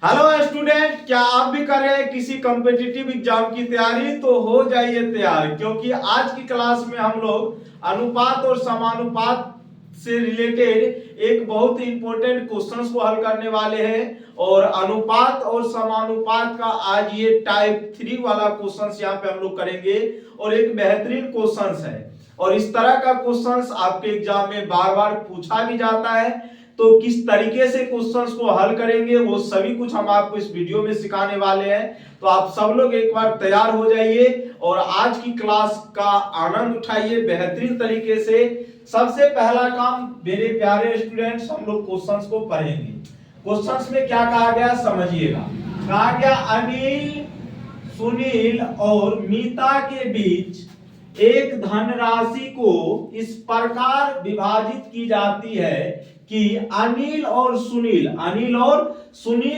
Hello student, क्या आप भी कर रहे हैं किसी कॉम्पिटिटिव एग्जाम की तैयारी? तो हो जाइए तैयार, क्योंकि आज की क्लास में हम लोग अनुपात और समानुपात से रिलेटेड एक बहुत ही इंपॉर्टेंट क्वेश्चंस को हल करने वाले हैं। और अनुपात और समानुपात का आज ये टाइप 3 वाला क्वेश्चंस यहाँ पे हम लोग करेंगे और एक बेहतरीन क्वेश्चंस है। और इस तरह का क्वेश्चंस आपके एग्जाम में बार बार पूछा भी जाता है। तो किस तरीके से क्वेश्चंस को हल करेंगे वो सभी कुछ हम आपको इस वीडियो में सिखाने वाले हैं। तो आप सब लोग एक बार तैयार हो जाइए और आज की क्लास का आनंद उठाइए बेहतरीन तरीके से। सबसे पहला काम मेरे प्यारे स्टूडेंट्स, हम लोग क्वेश्चंस को पढ़ेंगे। क्वेश्चंस में क्या कहा गया समझिएगा। कहा गया अनिल, सुनील और मीता के बीच एक धनराशि को इस प्रकार विभाजित की जाती है कि अनिल और सुनील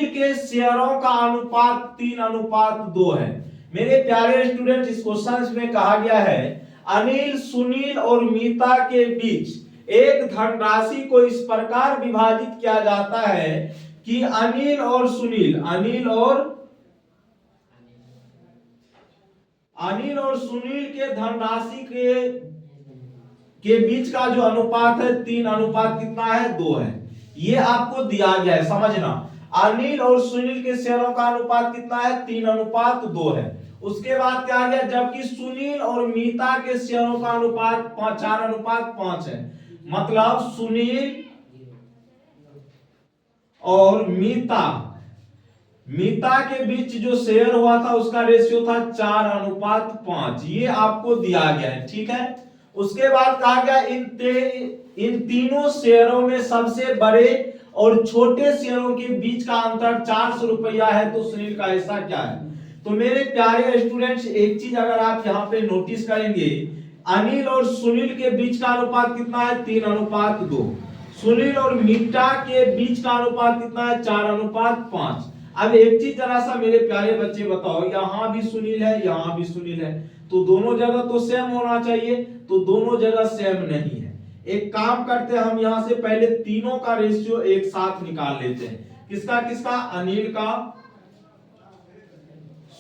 के शेयरों का अनुपात 3:2 है। मेरे प्यारे स्टूडेंट, इस क्वेश्चन में कहा गया है अनिल, सुनील और मीता के बीच एक धनराशि को इस प्रकार विभाजित किया जाता है कि अनिल और सुनील के धनराशि के बीच का जो अनुपात है 3 कितना है 2 है। ये आपको दिया गया है, समझना। अनिल और सुनील के शेयरों का अनुपात कितना है 3:2 है। उसके बाद क्या आ गया, जबकि सुनील और मीता के शेयरों का अनुपात 4:5 है। मतलब सुनील और मीता के बीच जो शेयर हुआ था उसका रेशियो था 4:5। ये आपको दिया गया है, ठीक है। उसके बाद कहा गया इन तीनों शेयरों में सबसे बड़े और छोटे शेयरों के बीच का अंतर 400 रुपया है। तो सुनील का हिस्सा क्या है? तो मेरे प्यारे स्टूडेंट्स, एक चीज अगर आप यहाँ पे नोटिस करेंगे, अनिल और सुनील के बीच का अनुपात कितना है 3:2। सुनील और मीता के बीच का अनुपात कितना है 4:5। अब एक चीज जरा सा मेरे प्यारे बच्चे बताओ, यहाँ भी सुनील है, यहाँ भी सुनील है, तो दोनों जगह तो सेम होना चाहिए। तो दोनों जगह सेम नहीं है। एक काम करते हैं, हम यहाँ से पहले तीनों का रेशियो एक साथ निकाल लेते हैं। किसका किसका? अनिल का,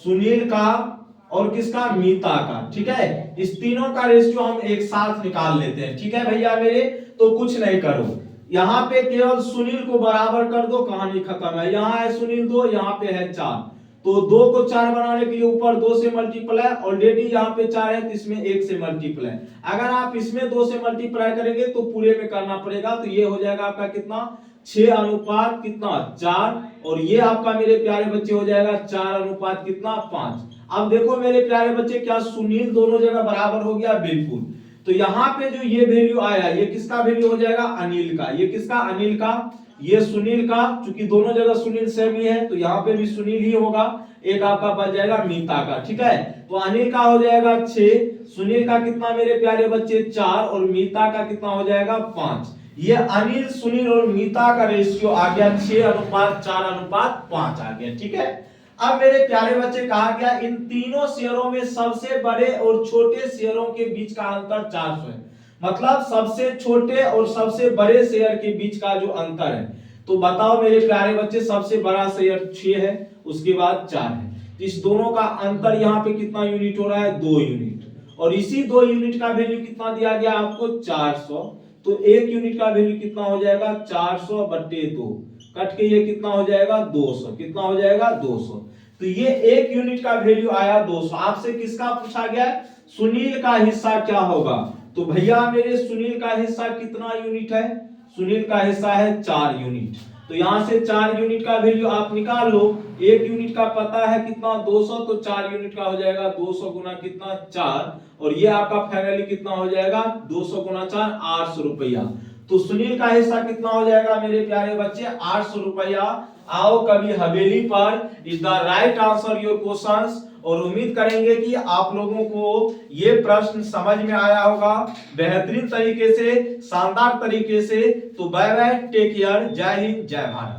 सुनील का और किसका? मीता का। ठीक है, इस तीनों का रेशियो हम एक साथ निकाल लेते हैं। ठीक है भैया मेरे, तो कुछ नहीं करो, यहाँ पे केवल सुनील को बराबर कर दो, कहानी खत्म है। यहाँ है सुनील 2, यहाँ पे है 4, तो 2 को 4 बनाने के लिए ऊपर 2 से मल्टीप्लाई, ऑलरेडी यहाँ पे 4 है तो इसमें 1 से मल्टीप्लाई। अगर आप इसमें 2 से मल्टीप्लाई करेंगे तो पूरे में करना पड़ेगा, तो ये हो जाएगा आपका कितना 6:4। और ये आपका मेरे प्यारे बच्चे हो जाएगा 4:5। अब देखो मेरे प्यारे बच्चे, क्या सुनील दोनों जगह बराबर हो गया? बिल्कुल। तो यहाँ पे जो ये वैल्यू आया, ये किसका वैल्यू हो जाएगा? अनिल का। ये किसका? अनिल का। ये सुनील का, क्योंकि दोनों जगह सुनील सेम ही है तो यहाँ पे भी सुनील ही होगा। एक आपका बच जाएगा मीता का। ठीक है, तो अनिल का हो जाएगा 6, सुनील का कितना मेरे प्यारे बच्चे 4 और मीता का कितना हो जाएगा 5। ये अनिल, सुनील और मीता का रेशियो आ गया 6:4:5 आ गया। ठीक है, अब मेरे प्यारे बच्चे कहा गया इन तीनों शेयरों में सबसे बड़े और छोटे शेयरों के बीच का अंतर 400 है। मतलब सबसे छोटे और सबसे बड़े शेयर के बीच का जो अंतर है, तो बताओ मेरे प्यारे बच्चे, सबसे बड़ा शेयर 6 है, उसके बाद 4 है, तो इस दोनों का अंतर यहाँ पे कितना यूनिट हो रहा है? 2 यूनिट। और इसी 2 यूनिट का वैल्यू कितना दिया गया आपको? 400। तो 1 यूनिट का वैल्यू कितना हो जाएगा? 400/2, कट के ये कितना हो जाएगा? 200। कितना हो जाएगा? 200। तो ये 1 यूनिट का वैल्यू आया 200। आपसे किसका पूछा गया? सुनील का हिस्सा क्या होगा? तो भैया मेरे सुनील का हिस्सा कितना यूनिट है? सुनील का हिस्सा है 4 यूनिट। तो यहां से 4 यूनिट का वैल्यू आप निकाल लो। 1 यूनिट का पता है कितना? 200, तो 4 यूनिट का हो जाएगा 200 गुना कितना? 4। और ये आपका फाइनली कितना हो जाएगा? 200 गुना 4, 800 रुपया। तो सुनील का हिस्सा कितना हो जाएगा मेरे प्यारे बच्चे? 800 रुपया। आओ कभी हवेली पर is the right answer your questions. और उम्मीद करेंगे कि आप लोगों को ये प्रश्न समझ में आया होगा बेहतरीन तरीके से, शानदार तरीके से। तो बाय बाय, टेक केयर, जय हिंद, जय भारत।